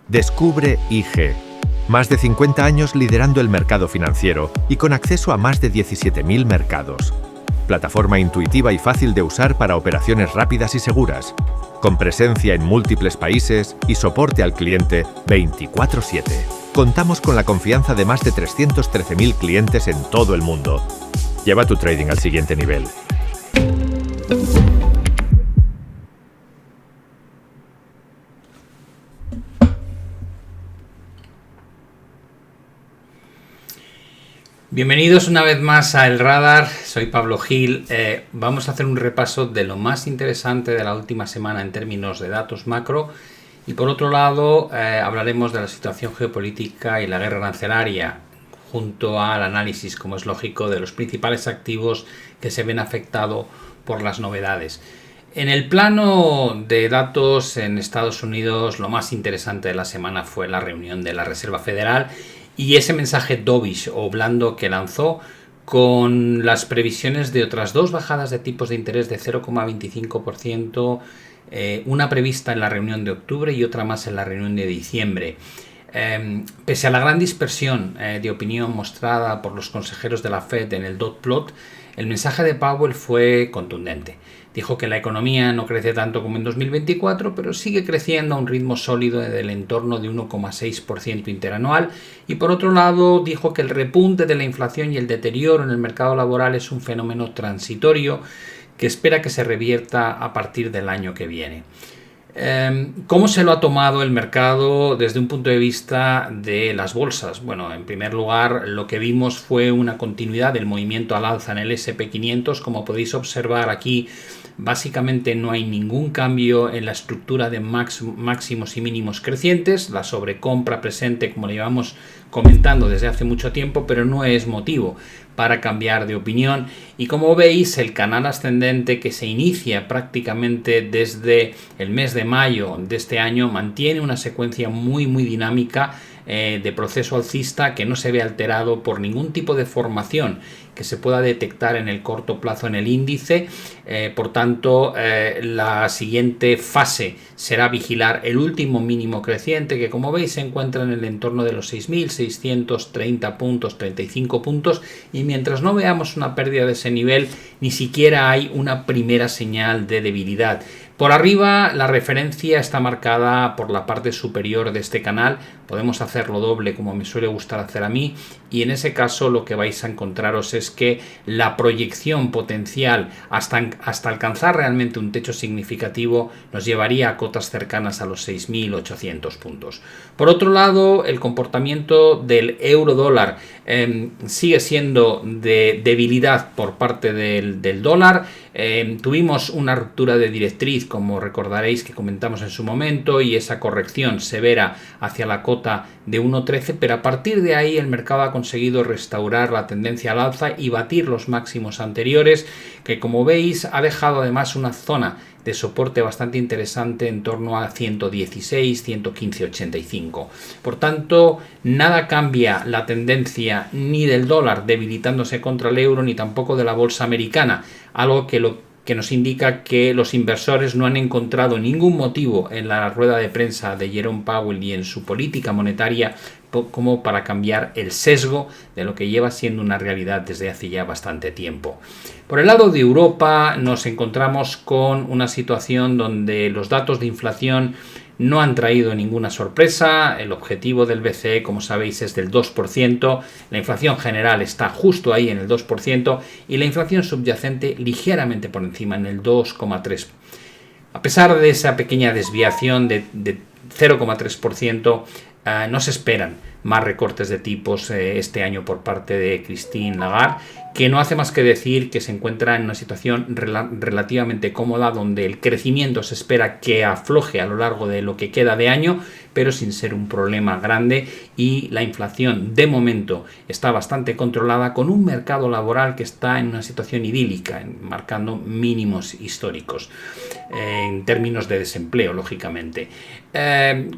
Descubre IG. Más de 50 años liderando el mercado financiero y con acceso a más de 17.000 mercados. Plataforma intuitiva y fácil de usar para operaciones rápidas y seguras. Con presencia en múltiples países y soporte al cliente 24/7. Contamos con la confianza de más de 313.000 clientes en todo el mundo. Lleva tu trading al siguiente nivel. Bienvenidos una vez más a El Radar, soy Pablo Gil. Vamos a hacer un repaso de lo más interesante de la última semana en términos de datos macro y por otro lado hablaremos de la situación geopolítica y la guerra arancelaria junto al análisis, como es lógico, de los principales activos que se ven afectados por las novedades. En el plano de datos en Estados Unidos, lo más interesante de la semana fue la reunión de la Reserva Federal y ese mensaje dovish o blando que lanzó con las previsiones de otras dos bajadas de tipos de interés de 0,25%, una prevista en la reunión de octubre y otra más en la reunión de diciembre. Pese a la gran dispersión de opinión mostrada por los consejeros de la Fed en el dot plot, el mensaje de Powell fue contundente. Dijo que la economía no crece tanto como en 2024, pero sigue creciendo a un ritmo sólido del entorno de 1,6% interanual y por otro lado dijo que el repunte de la inflación y el deterioro en el mercado laboral es un fenómeno transitorio que espera que se revierta a partir del año que viene. ¿Cómo se lo ha tomado el mercado desde un punto de vista de las bolsas? Bueno, en primer lugar, lo que vimos fue una continuidad del movimiento al alza en el S&P 500. Como podéis observar aquí, básicamente no hay ningún cambio en la estructura de máximos y mínimos crecientes. La sobrecompra presente, como le llevamos comentando desde hace mucho tiempo, pero no es motivo para cambiar de opinión. Y como veis, el canal ascendente que se inicia prácticamente desde el mes de mayo de este año mantiene una secuencia muy dinámica de proceso alcista que no se ve alterado por ningún tipo de formación que se pueda detectar en el corto plazo en el índice. Por tanto, la siguiente fase será vigilar el último mínimo creciente que, como veis, se encuentra en el entorno de los 6.630 puntos, 35 puntos, y mientras no veamos una pérdida de ese nivel, ni siquiera hay una primera señal de debilidad. Por arriba la referencia está marcada por la parte superior de este canal, podemos hacerlo doble como me suele gustar hacer a mí y en ese caso lo que vais a encontraros es que la proyección potencial hasta alcanzar realmente un techo significativo nos llevaría a cotas cercanas a los 6.800 puntos. Por otro lado, el comportamiento del euro dólar sigue siendo de debilidad por parte del dólar. Tuvimos una ruptura de directriz, como recordaréis que comentamos en su momento, y esa corrección severa hacia la cota de 1.13, pero a partir de ahí el mercado ha conseguido restaurar la tendencia al alza y batir los máximos anteriores, que como veis ha dejado además una zona de soporte bastante interesante en torno a 116, 115,85. Por tanto, nada cambia la tendencia ni del dólar debilitándose contra el euro, ni tampoco de la bolsa americana, algo que nos indica que los inversores no han encontrado ningún motivo en la rueda de prensa de Jerome Powell y en su política monetaria como para cambiar el sesgo de lo que lleva siendo una realidad desde hace ya bastante tiempo. Por el lado de Europa nos encontramos con una situación donde los datos de inflación no han traído ninguna sorpresa. El objetivo del BCE, como sabéis, es del 2%, la inflación general está justo ahí en el 2% y la inflación subyacente ligeramente por encima en el 2,3%. A pesar de esa pequeña desviación de 0,3%, no se esperan más recortes de tipos este año por parte de Christine Lagarde, que no hace más que decir que se encuentra en una situación relativamente cómoda, donde el crecimiento se espera que afloje a lo largo de lo que queda de año, pero sin ser un problema grande, y la inflación de momento está bastante controlada, con un mercado laboral que está en una situación idílica, marcando mínimos históricos en términos de desempleo, lógicamente.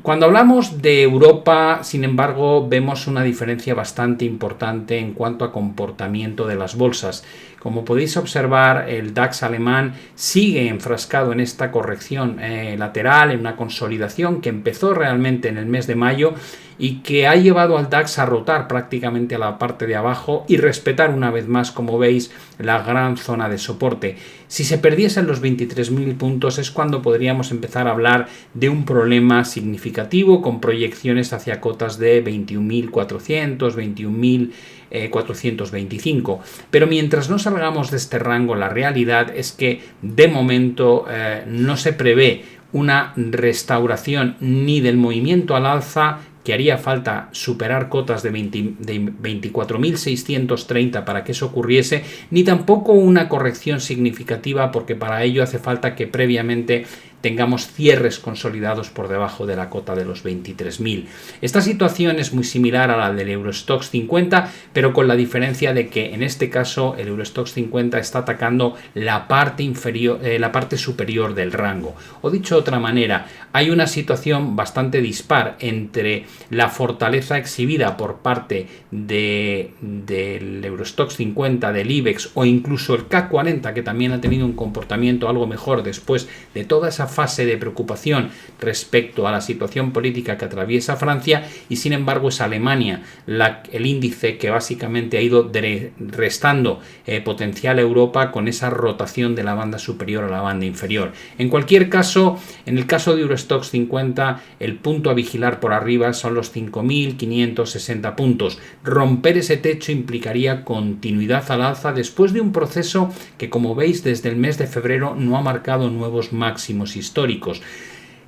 Cuando hablamos de Europa, sin embargo, embargo, vemos una diferencia bastante importante en cuanto a comportamiento de las bolsas. Como podéis observar, el DAX alemán sigue enfrascado en esta corrección lateral, en una consolidación que empezó realmente en el mes de mayo y que ha llevado al DAX a rotar prácticamente a la parte de abajo y respetar una vez más, como veis, la gran zona de soporte. Si se perdiesen los 23.000 puntos es cuando podríamos empezar a hablar de un problema significativo con proyecciones hacia cotas de 21.400, 21.425. Pero mientras no salgamos de este rango, la realidad es que de momento no se prevé una restauración ni del movimiento al alza, que haría falta superar cotas de 24.630 para que eso ocurriese, ni tampoco una corrección significativa, porque para ello hace falta que previamente tengamos cierres consolidados por debajo de la cota de los 23.000. Esta situación es muy similar a la del Eurostoxx 50, pero con la diferencia de que en este caso el Eurostoxx 50 está atacando la parte inferior, la parte superior del rango. O dicho de otra manera, hay una situación bastante dispar entre la fortaleza exhibida por parte del Eurostoxx 50, del IBEX o incluso el CAC 40, que también ha tenido un comportamiento algo mejor después de toda esa fase de preocupación respecto a la situación política que atraviesa Francia, y sin embargo es Alemania el índice que básicamente ha ido restando potencial a Europa con esa rotación de la banda superior a la banda inferior. En cualquier caso, en el caso de Eurostoxx 50, el punto a vigilar por arriba son los 5.560 puntos. Romper ese techo implicaría continuidad al alza después de un proceso que, como veis, desde el mes de febrero no ha marcado nuevos máximos históricos.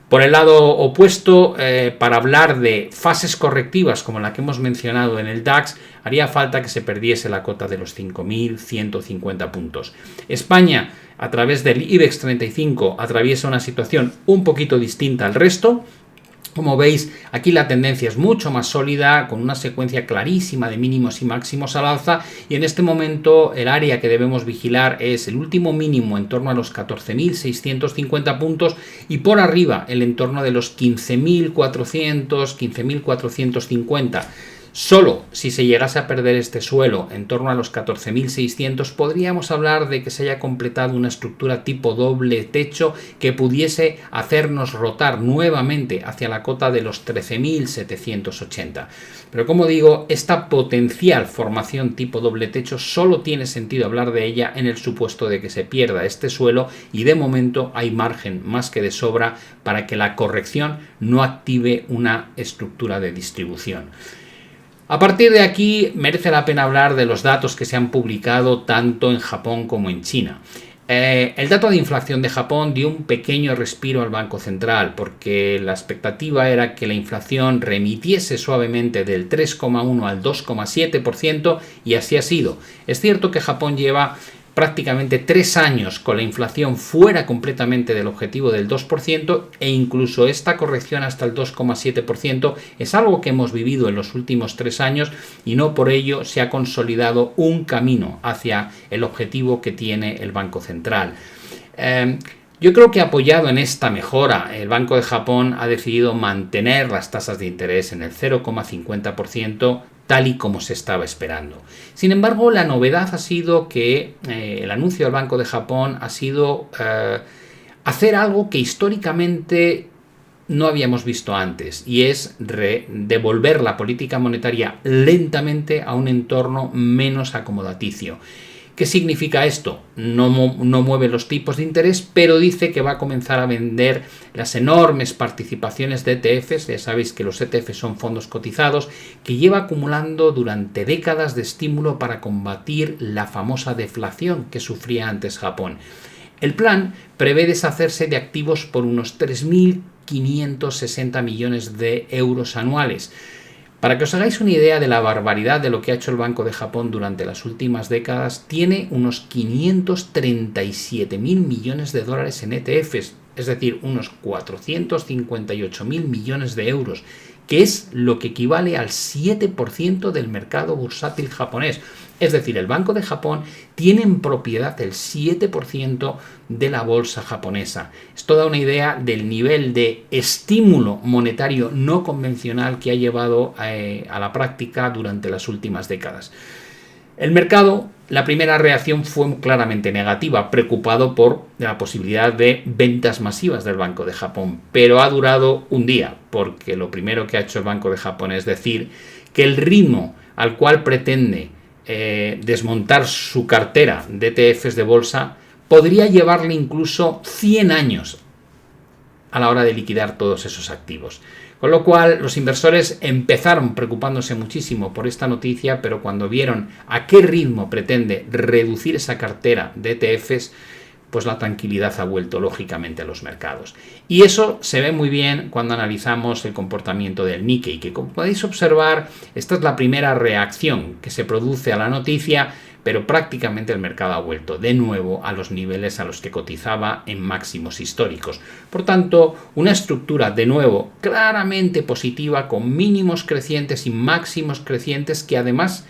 Por el lado opuesto, para hablar de fases correctivas como la que hemos mencionado en el DAX, haría falta que se perdiese la cota de los 5.150 puntos. España, a través del IBEX 35, atraviesa una situación un poquito distinta al resto. Como veis, aquí la tendencia es mucho más sólida, con una secuencia clarísima de mínimos y máximos al alza, y en este momento el área que debemos vigilar es el último mínimo en torno a los 14.650 puntos y por arriba el entorno de los 15.400, 15.450. Solo si se llegase a perder este suelo en torno a los 14.600 podríamos hablar de que se haya completado una estructura tipo doble techo que pudiese hacernos rotar nuevamente hacia la cota de los 13.780. Pero como digo, esta potencial formación tipo doble techo solo tiene sentido hablar de ella en el supuesto de que se pierda este suelo, y de momento hay margen más que de sobra para que la corrección no active una estructura de distribución. A partir de aquí merece la pena hablar de los datos que se han publicado tanto en Japón como en China. El dato de inflación de Japón dio un pequeño respiro al Banco Central, porque la expectativa era que la inflación remitiese suavemente del 3,1 al 2,7%, y así ha sido. Es cierto que Japón lleva prácticamente 3 años con la inflación fuera completamente del objetivo del 2%, e incluso esta corrección hasta el 2,7% es algo que hemos vivido en los últimos 3 años, y no por ello se ha consolidado un camino hacia el objetivo que tiene el Banco Central. Yo creo que apoyado en esta mejora, el Banco de Japón ha decidido mantener las tasas de interés en el 0,50%, tal y como se estaba esperando. Sin embargo, la novedad ha sido que el anuncio del Banco de Japón ha sido hacer algo que históricamente no habíamos visto antes, y es devolver la política monetaria lentamente a un entorno menos acomodaticio. ¿Qué significa esto? No mueve los tipos de interés, pero dice que va a comenzar a vender las enormes participaciones de ETFs. Ya sabéis que los ETFs son fondos cotizados, que lleva acumulando durante décadas de estímulo para combatir la famosa deflación que sufría antes Japón. El plan prevé deshacerse de activos por unos 3.560 millones de euros anuales. Para que os hagáis una idea de la barbaridad de lo que ha hecho el Banco de Japón durante las últimas décadas, tiene unos 537.000 millones de dólares en ETFs, es decir, unos 458.000 millones de euros, que es lo que equivale al 7% del mercado bursátil japonés. Es decir, el Banco de Japón tiene en propiedad el 7% de la bolsa japonesa. Esto da una idea del nivel de estímulo monetario no convencional que ha llevado a la práctica durante las últimas décadas. El mercado, la primera reacción fue claramente negativa, preocupado por la posibilidad de ventas masivas del Banco de Japón, pero ha durado un día, porque lo primero que ha hecho el Banco de Japón es decir que el ritmo al cual pretende desmontar su cartera de ETFs de bolsa podría llevarle incluso 100 años a la hora de liquidar todos esos activos. Con lo cual los inversores empezaron preocupándose muchísimo por esta noticia, pero cuando vieron a qué ritmo pretende reducir esa cartera de ETFs, pues la tranquilidad ha vuelto lógicamente a los mercados. Y eso se ve muy bien cuando analizamos el comportamiento del Nikkei, que como podéis observar, esta es la primera reacción que se produce a la noticia, pero prácticamente el mercado ha vuelto de nuevo a los niveles a los que cotizaba en máximos históricos. Por tanto, una estructura de nuevo claramente positiva, con mínimos crecientes y máximos crecientes, que además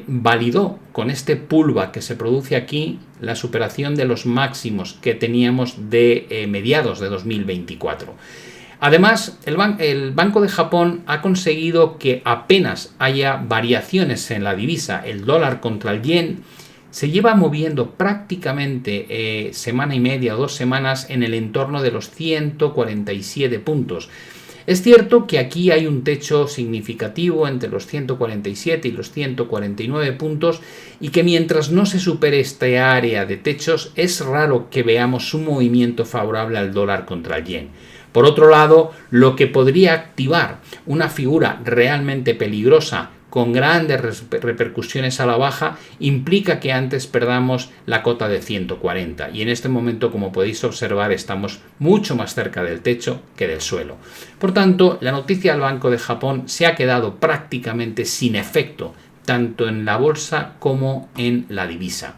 validó con este pullback que se produce aquí la superación de los máximos que teníamos de mediados de 2024. Además, el Banco de Japón ha conseguido que apenas haya variaciones en la divisa. El dólar contra el yen se lleva moviendo prácticamente semana y media o 2 semanas en el entorno de los 147 puntos. Es cierto que aquí hay un techo significativo entre los 147 y los 149 puntos y que mientras no se supere esta área de techos es raro que veamos un movimiento favorable al dólar contra el yen. Por otro lado, lo que podría activar una figura realmente peligrosa con grandes repercusiones a la baja implica que antes perdamos la cota de 140 y en este momento, como podéis observar, estamos mucho más cerca del techo que del suelo. Por tanto, la noticia del Banco de Japón se ha quedado prácticamente sin efecto tanto en la bolsa como en la divisa.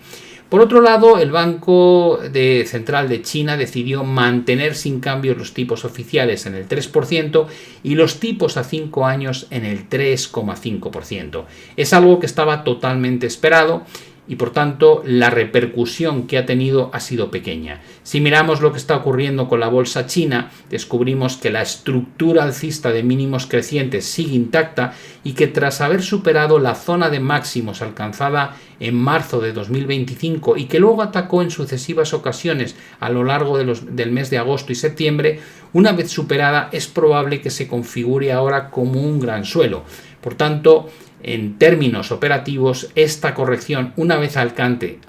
Por otro lado, el Banco Central de China decidió mantener sin cambio los tipos oficiales en el 3% y los tipos a 5 años en el 3,5%. Es algo que estaba totalmente esperado y por tanto la repercusión que ha tenido ha sido pequeña. Si miramos lo que está ocurriendo con la bolsa china, descubrimos que la estructura alcista de mínimos crecientes sigue intacta y que tras haber superado la zona de máximos alcanzada en marzo de 2025 y que luego atacó en sucesivas ocasiones a lo largo del mes de agosto y septiembre, una vez superada es probable que se configure ahora como un gran suelo. Por tanto, en términos operativos, esta corrección, una vez alcance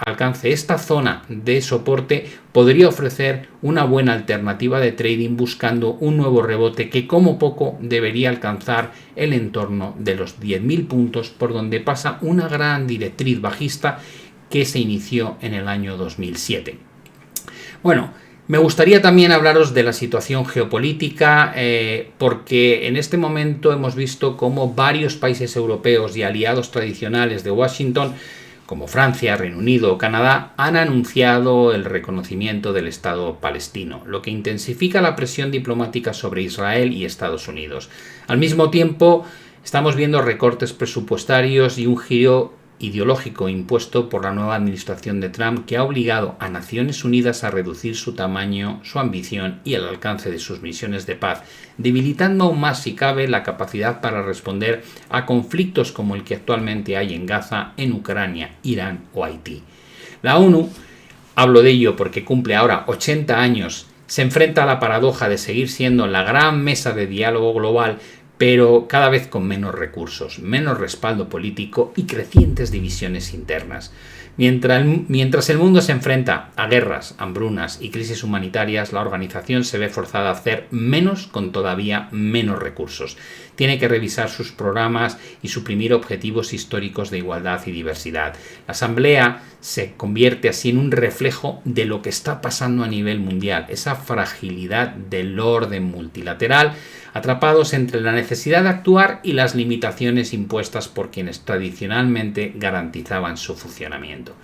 esta zona de soporte, podría ofrecer una buena alternativa de trading buscando un nuevo rebote que como poco debería alcanzar el entorno de los 10.000 puntos, por donde pasa una gran directriz bajista que se inició en el año 2007. Bueno, me gustaría también hablaros de la situación geopolítica porque en este momento hemos visto cómo varios países europeos y aliados tradicionales de Washington, como Francia, Reino Unido o Canadá, han anunciado el reconocimiento del Estado palestino, lo que intensifica la presión diplomática sobre Israel y Estados Unidos. Al mismo tiempo, estamos viendo recortes presupuestarios y un giro ideológico impuesto por la nueva administración de Trump que ha obligado a Naciones Unidas a reducir su tamaño, su ambición y el alcance de sus misiones de paz, debilitando aún más, si cabe, la capacidad para responder a conflictos como el que actualmente hay en Gaza, en Ucrania, Irán o Haití. La ONU, hablo de ello porque cumple ahora 80 años, se enfrenta a la paradoja de seguir siendo la gran mesa de diálogo global, pero cada vez con menos recursos, menos respaldo político y crecientes divisiones internas. Mientras el mundo se enfrenta a guerras, hambrunas y crisis humanitarias, la organización se ve forzada a hacer menos con todavía menos recursos. Tiene que revisar sus programas y suprimir objetivos históricos de igualdad y diversidad. La Asamblea se convierte así en un reflejo de lo que está pasando a nivel mundial, esa fragilidad del orden multilateral, atrapados entre la necesidad de actuar y las limitaciones impuestas por quienes tradicionalmente garantizaban su funcionamiento. momento.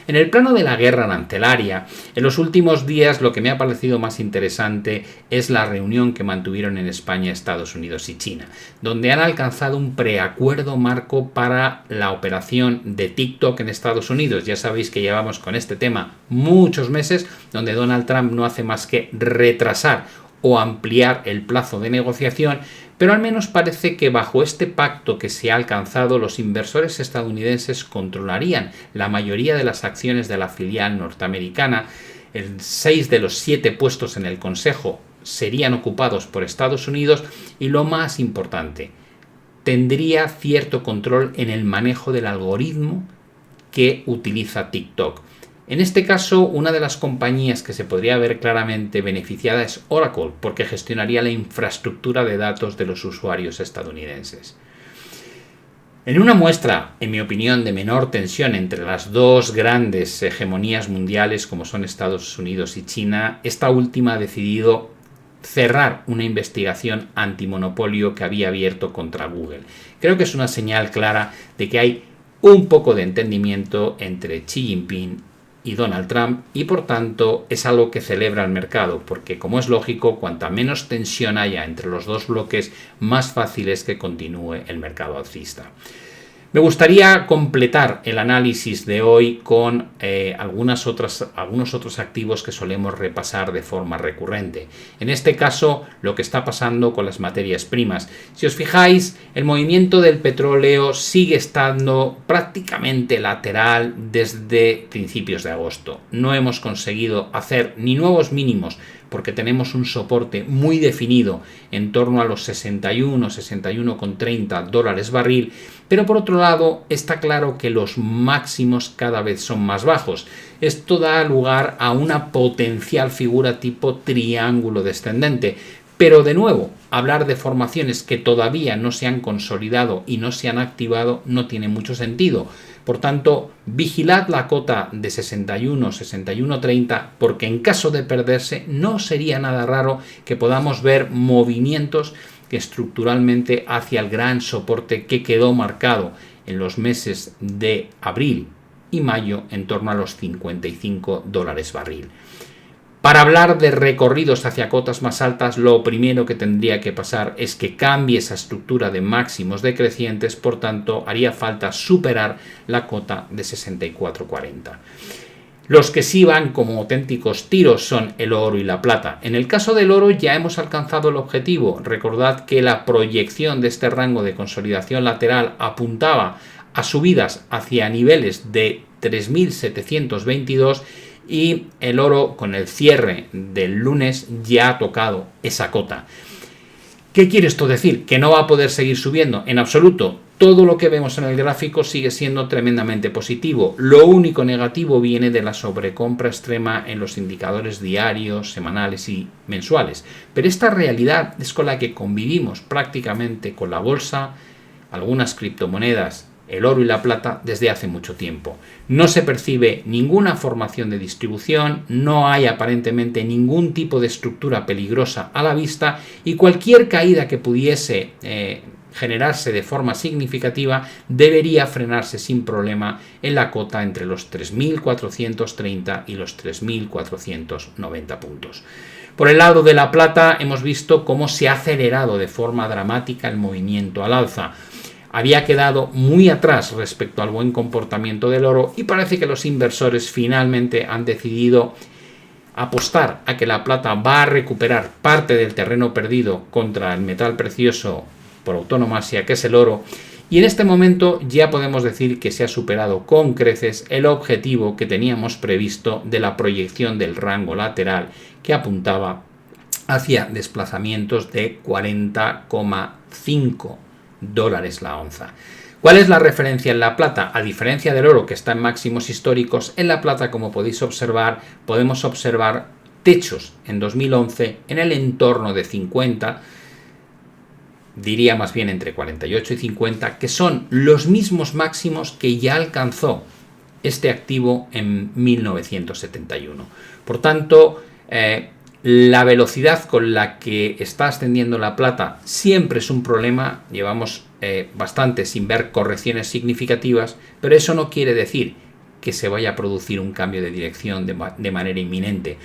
En el plano de la guerra arancelaria, en los últimos días lo que me ha parecido más interesante es la reunión que mantuvieron en España Estados Unidos y China, donde han alcanzado un preacuerdo marco para la operación de TikTok en Estados Unidos. Ya sabéis que llevamos con este tema muchos meses, donde Donald Trump no hace más que retrasar o ampliar el plazo de negociación, pero al menos parece que bajo este pacto que se ha alcanzado, los inversores estadounidenses controlarían la mayoría de las acciones de la filial norteamericana. 6 de los 7 puestos en el Consejo serían ocupados por Estados Unidos y, lo más importante, tendría cierto control en el manejo del algoritmo que utiliza TikTok. En este caso, una de las compañías que se podría ver claramente beneficiada es Oracle, porque gestionaría la infraestructura de datos de los usuarios estadounidenses. En una muestra, en mi opinión, de menor tensión entre las dos grandes hegemonías mundiales como son Estados Unidos y China, esta última ha decidido cerrar una investigación antimonopolio que había abierto contra Google. Creo que es una señal clara de que hay un poco de entendimiento entre Xi Jinping y Donald Trump, y por tanto es algo que celebra el mercado, porque, como es lógico, cuanta menos tensión haya entre los dos bloques, más fácil es que continúe el mercado alcista. Me gustaría completar el análisis de hoy con algunos otros activos que solemos repasar de forma recurrente. En este caso, lo que está pasando con las materias primas. Si os fijáis, el movimiento del petróleo sigue estando prácticamente lateral desde principios de agosto. No hemos conseguido hacer ni nuevos mínimos, porque tenemos un soporte muy definido en torno a los 61,30 dólares barril, pero por otro lado está claro que los máximos cada vez son más bajos. Esto da lugar a una potencial figura tipo triángulo descendente, pero de nuevo, hablar de formaciones que todavía no se han consolidado y no se han activado no tiene mucho sentido. Por tanto, vigilad la cota de 61,30, porque en caso de perderse no sería nada raro que podamos ver movimientos estructuralmente hacia el gran soporte que quedó marcado en los meses de abril y mayo en torno a los 55 dólares barril. Para hablar de recorridos hacia cotas más altas, lo primero que tendría que pasar es que cambie esa estructura de máximos decrecientes, por tanto haría falta superar la cota de 64,40. Los que sí van como auténticos tiros son el oro y la plata. En el caso del oro ya hemos alcanzado el objetivo. Recordad que la proyección de este rango de consolidación lateral apuntaba a subidas hacia niveles de 3.722 y el oro, con el cierre del lunes, ya ha tocado esa cota. ¿Qué quiere esto decir? ¿Que no va a poder seguir subiendo? En absoluto. Todo lo que vemos en el gráfico sigue siendo tremendamente positivo. Lo único negativo viene de la sobrecompra extrema en los indicadores diarios, semanales y mensuales. Pero esta realidad es con la que convivimos prácticamente con la bolsa, algunas criptomonedas, el oro y la plata desde hace mucho tiempo. No se percibe ninguna formación de distribución, no hay aparentemente ningún tipo de estructura peligrosa a la vista, y cualquier caída que pudiese generarse de forma significativa debería frenarse sin problema en la cota entre los 3.430 y los 3.490 puntos. Por el lado de la plata hemos visto cómo se ha acelerado de forma dramática el movimiento al alza. Había quedado muy atrás respecto al buen comportamiento del oro y parece que los inversores finalmente han decidido apostar a que la plata va a recuperar parte del terreno perdido contra el metal precioso por autonomasia, que es el oro, y en este momento ya podemos decir que se ha superado con creces el objetivo que teníamos previsto de la proyección del rango lateral, que apuntaba hacia desplazamientos de 40,5 dólares la onza. ¿Cuál es la referencia en la plata? A diferencia del oro, que está en máximos históricos, en la plata, como podéis observar, podemos observar techos en 2011 en el entorno de 50, diría más bien entre 48 y 50, que son los mismos máximos que ya alcanzó este activo en 1971. Por tanto, la velocidad con la que está ascendiendo la plata siempre es un problema. Llevamos bastante sin ver correcciones significativas, pero eso no quiere decir que se vaya a producir un cambio de dirección de manera inminente.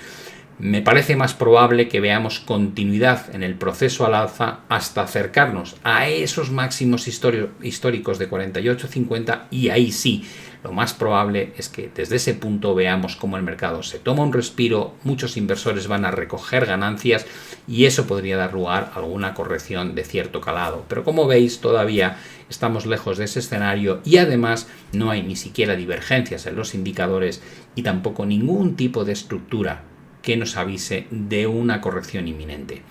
Me parece más probable que veamos continuidad en el proceso al alza hasta acercarnos a esos máximos históricos de 48.50, y ahí sí, lo más probable es que desde ese punto veamos cómo el mercado se toma un respiro, muchos inversores van a recoger ganancias y eso podría dar lugar a alguna corrección de cierto calado. Pero como veis, todavía estamos lejos de ese escenario y además no hay ni siquiera divergencias en los indicadores y tampoco ningún tipo de estructura que nos avise de una corrección inminente.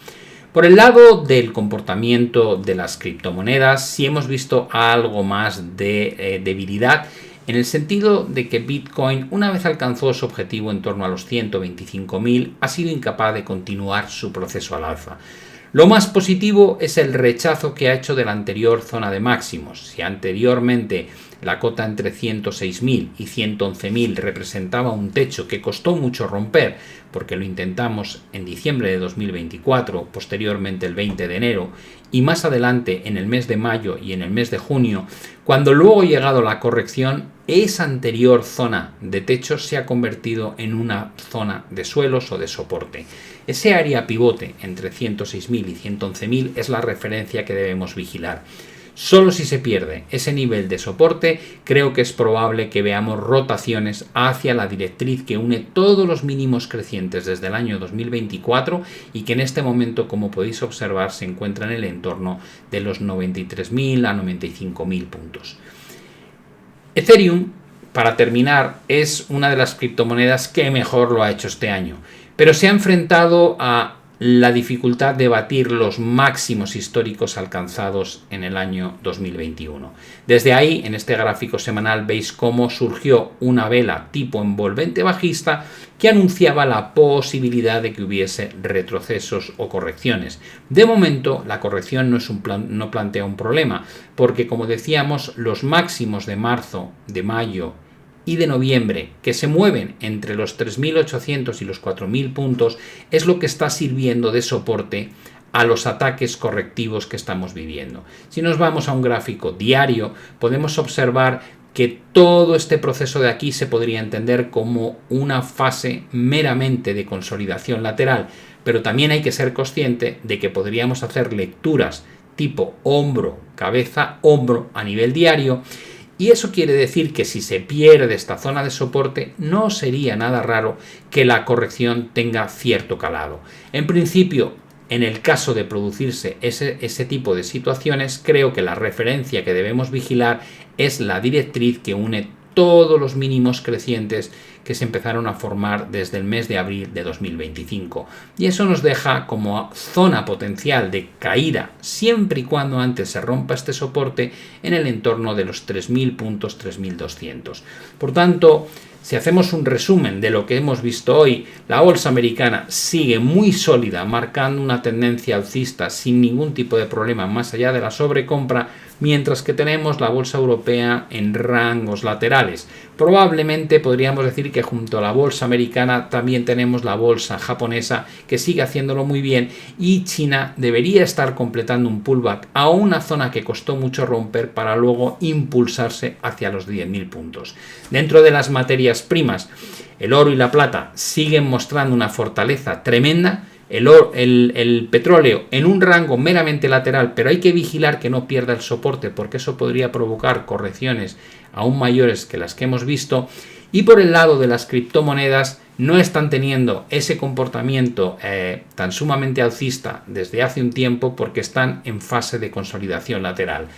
Por el lado del comportamiento de las criptomonedas, sí hemos visto algo más de debilidad, en el sentido de que Bitcoin, una vez alcanzó su objetivo en torno a los 125.000, ha sido incapaz de continuar su proceso al alza. Lo más positivo es el rechazo que ha hecho de la anterior zona de máximos. Si anteriormente la cota entre 106.000 y 111.000 representaba un techo que costó mucho romper, porque lo intentamos en diciembre de 2024, posteriormente el 20 de enero y más adelante en el mes de mayo y en el mes de junio, cuando luego ha llegado la corrección, esa anterior zona de techo se ha convertido en una zona de suelos o de soporte. Ese área pivote entre 106.000 y 111.000 es la referencia que debemos vigilar. Solo si se pierde ese nivel de soporte, creo que es probable que veamos rotaciones hacia la directriz que une todos los mínimos crecientes desde el año 2024 y que en este momento, como podéis observar, se encuentra en el entorno de los 93.000 a 95.000 puntos. Ethereum, para terminar, es una de las criptomonedas que mejor lo ha hecho este año, pero se ha enfrentado a la dificultad de batir los máximos históricos alcanzados en el año 2021. Desde ahí, en este gráfico semanal, veis cómo surgió una vela tipo envolvente bajista que anunciaba la posibilidad de que hubiese retrocesos o correcciones. De momento, la corrección no plantea un problema, porque como decíamos, los máximos de marzo, de mayo y de noviembre, que se mueven entre los 3.800 y los 4.000 puntos, es lo que está sirviendo de soporte a los ataques correctivos que estamos viviendo. Si nos vamos a un gráfico diario, podemos observar que todo este proceso de aquí se podría entender como una fase meramente de consolidación lateral, pero también hay que ser consciente de que podríamos hacer lecturas tipo hombro, cabeza, hombro a nivel diario. Y eso quiere decir que si se pierde esta zona de soporte, no sería nada raro que la corrección tenga cierto calado. En principio, en el caso de producirse ese tipo de situaciones, creo que la referencia que debemos vigilar es la directriz que une todos los mínimos crecientes que se empezaron a formar desde el mes de abril de 2025. Y eso nos deja como zona potencial de caída, siempre y cuando antes se rompa este soporte, en el entorno de los 3.000 puntos, 3.200. Por tanto, si hacemos un resumen de lo que hemos visto hoy, la bolsa americana sigue muy sólida, marcando una tendencia alcista sin ningún tipo de problema más allá de la sobrecompra, mientras que tenemos la bolsa europea en rangos laterales. Probablemente podríamos decir que junto a la bolsa americana también tenemos la bolsa japonesa, que sigue haciéndolo muy bien, y China debería estar completando un pullback a una zona que costó mucho romper para luego impulsarse hacia los 10.000 puntos. Dentro de las materias primas, el oro y la plata siguen mostrando una fortaleza tremenda. El petróleo en un rango meramente lateral, pero hay que vigilar que no pierda el soporte, porque eso podría provocar correcciones aún mayores que las que hemos visto. Y por el lado de las criptomonedas, no están teniendo ese comportamiento tan sumamente alcista desde hace un tiempo, porque están en fase de consolidación lateral.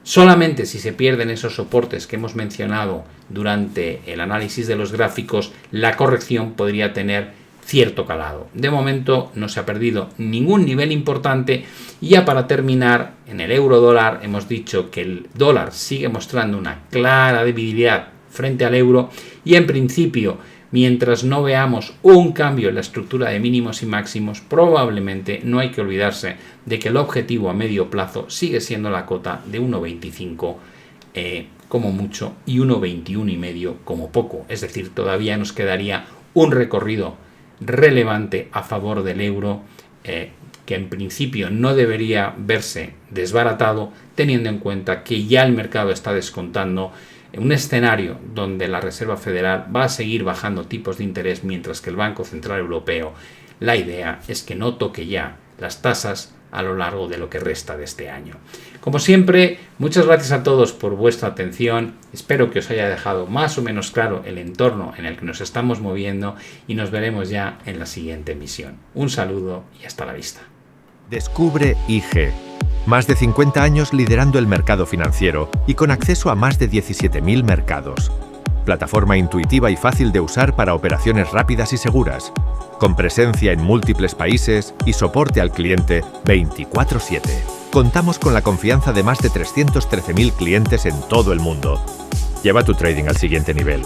Solamente si se pierden esos soportes que hemos mencionado durante el análisis de los gráficos, la corrección podría tener cierto calado. De momento no se ha perdido ningún nivel importante. Y ya para terminar, en el euro dólar hemos dicho que el dólar sigue mostrando una clara debilidad frente al euro, y en principio, mientras no veamos un cambio en la estructura de mínimos y máximos, probablemente no hay que olvidarse de que el objetivo a medio plazo sigue siendo la cota de 1,25 como mucho y 1,21,5 como poco. Es decir, todavía nos quedaría un recorrido relevante a favor del euro, que en principio no debería verse desbaratado, teniendo en cuenta que ya el mercado está descontando En un escenario donde la Reserva Federal va a seguir bajando tipos de interés mientras que el Banco Central Europeo, la idea es que no toque ya las tasas a lo largo de lo que resta de este año. Como siempre, muchas gracias a todos por vuestra atención. Espero que os haya dejado más o menos claro el entorno en el que nos estamos moviendo y nos veremos ya en la siguiente emisión. Un saludo y hasta la vista. Descubre IG. Más de 50 años liderando el mercado financiero y con acceso a más de 17.000 mercados. Plataforma intuitiva y fácil de usar para operaciones rápidas y seguras. Con presencia en múltiples países y soporte al cliente 24/7. Contamos con la confianza de más de 313.000 clientes en todo el mundo. Lleva tu trading al siguiente nivel.